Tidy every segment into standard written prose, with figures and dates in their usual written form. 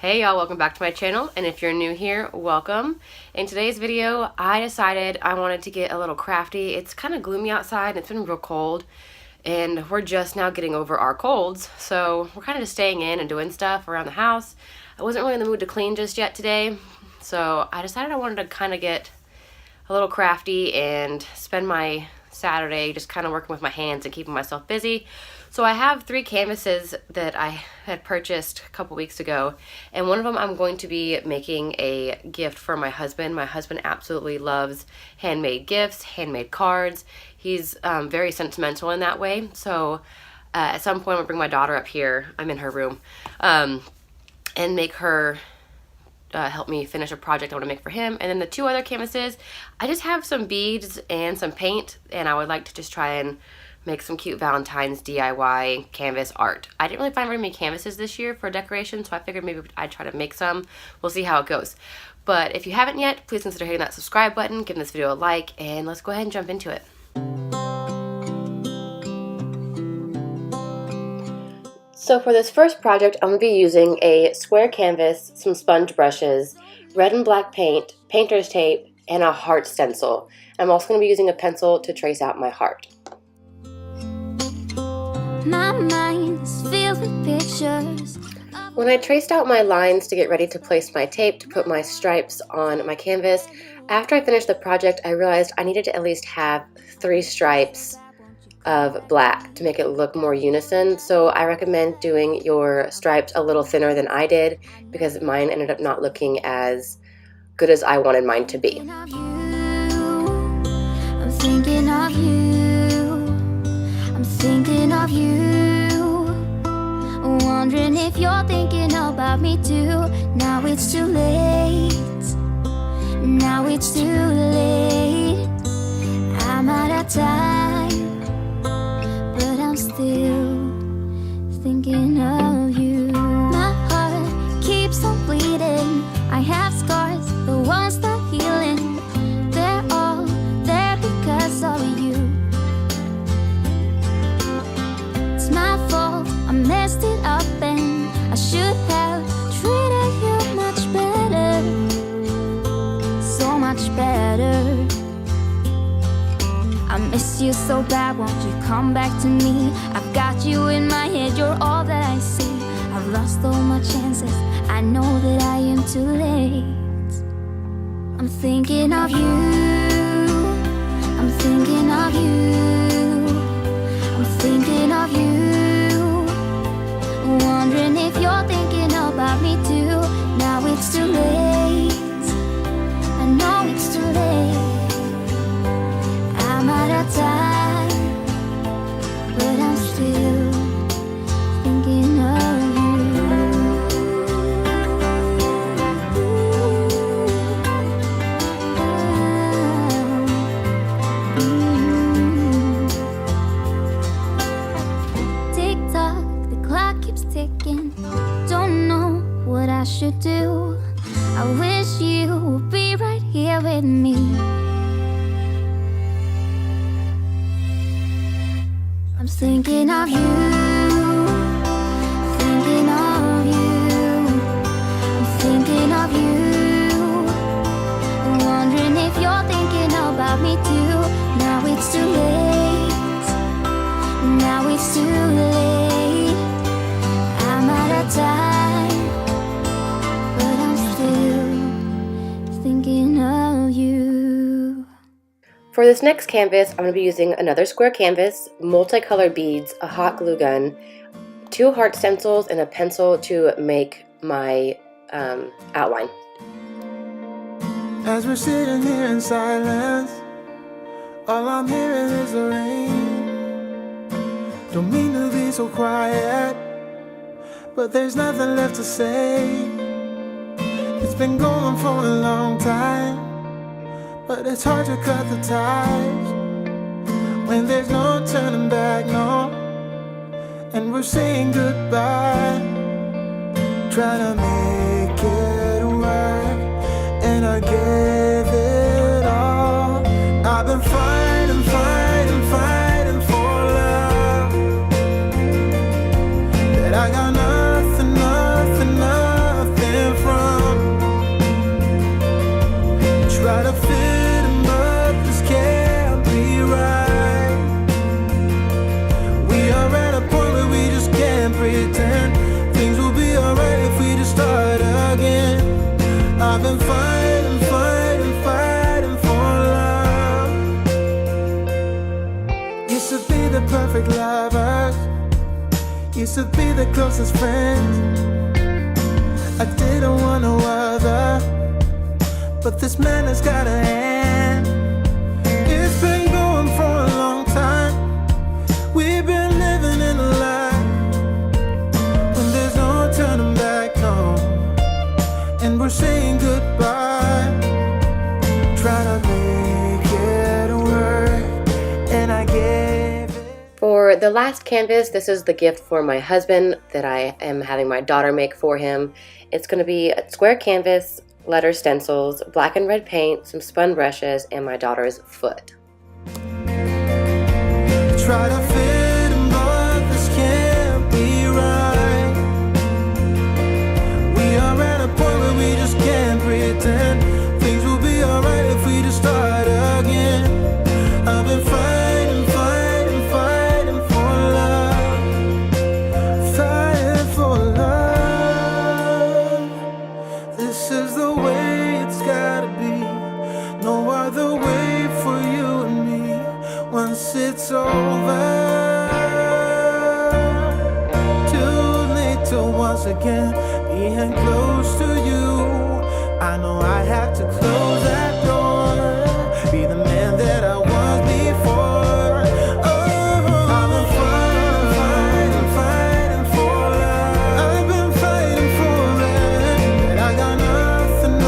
Hey y'all, welcome back to my channel, and if you're new here, welcome. In today's video, I decided I wanted to get a little crafty. It's kind of gloomy outside and it's been real cold, and we're just now getting over our colds, so we're kind of just staying in and doing stuff around the house. I wasn't really in the mood to clean just yet today, so I decided I wanted to kind of get a little crafty and spend my Saturday just kind of working with my hands and keeping myself busy. So I have 3 canvases that I had purchased a couple weeks ago, and one of them I'm going to be making a gift for my husband. My husband absolutely loves handmade gifts, handmade cards. He's very sentimental in that way. So at some point I'm gonna bring my daughter up here, I'm in her room, and make her help me finish a project I want to make for him. And then the 2 other canvases, I just have some beads and some paint, and I would like to just try and make some cute Valentine's DIY canvas art. I didn't really find very many canvases this year for decoration, so I figured maybe I'd try to make some. We'll see how it goes. But if you haven't yet, please consider hitting that subscribe button, giving this video a like, and let's go ahead and jump into it. So for this first project, I'm going to be using a square canvas, some sponge brushes, red and black paint, painter's tape, and a heart stencil. I'm also going to be using a pencil to trace out my heart. My mind is filled with pictures. When I traced out my lines to get ready to place my tape to put my stripes on my canvas, after I finished the project, I realized I needed to at least have 3 stripes of black to make it look more unison. So I recommend doing your stripes a little thinner than I did, because mine ended up not looking as good as I wanted mine to be. I'm thinking of you. I'm thinking of you, wondering if you're thinking about me too. Now it's too late, now it's too late. I'm out of time, but I'm still thinking of you. My heart keeps on bleeding. I have scars, the ones that healing. They're all there because of you. My fault, I messed it up, and I should have treated you much better, so much better. I miss you so bad, won't you come back to me? I've got you in my head, you're all that I see. I've lost all my chances, I know that I am too late. I'm thinking of you, I'm thinking of you. I'm thinking of you, wondering if you're thinking about me too. Now it's too late, I know it's too late. I'm out of time, but I'm still thinking of you. Don't know what I should do. I wish you would be right here with me. I'm thinking of you, thinking of you. I'm thinking of you, wondering if you're thinking about me too. Now it's too late, now it's too late. I'm out of time, but I'm still thinking of you. For this next canvas, I'm going to be using another square canvas, multicolored beads, a hot glue gun, 2 heart stencils, and a pencil to make my outline. As we're sitting here in silence, all I'm hearing is the rain. Don't mean to be so quiet, but there's nothing left to say. It's been going for a long time, but it's hard to cut the ties when there's no turning back, no. And we're saying goodbye, trying to make it work, and I gave it all. I've been fighting, fighting, fighting for love, that I got nothing, nothing, nothing Used to be the perfect lovers, used to be the closest friends. I didn't want no other, but this man has got a hand. It's been going for a long time. We've been living in a lie when there's no turning back, no. And we're saying goodbye. Try to make it work, and I gave it. For the last canvas, this is the gift for my husband that I am having my daughter make for him. It's going to be a square canvas, letter stencils, black and red paint, some spun brushes, and my daughter's foot. Try to fit him, but this can't be right. We are at a point where we just can't pretend things will be alright if we just start again. I've been fighting for love, fighting for love. This is the way it's gotta be, no other way for you and me. Once it's over, too late to once again be held close to you. I know I have to close that door, be the man that I was before. Oh, I've been fighting for love. I've been fighting for it, and I got nothing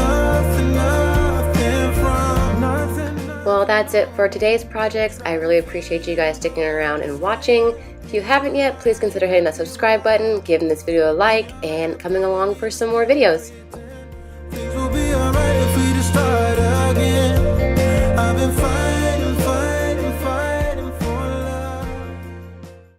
from. Well, that's it for today's projects. I really appreciate you guys sticking around and watching. If you haven't yet, please consider hitting that subscribe button, giving this video a like, and coming along for some more videos.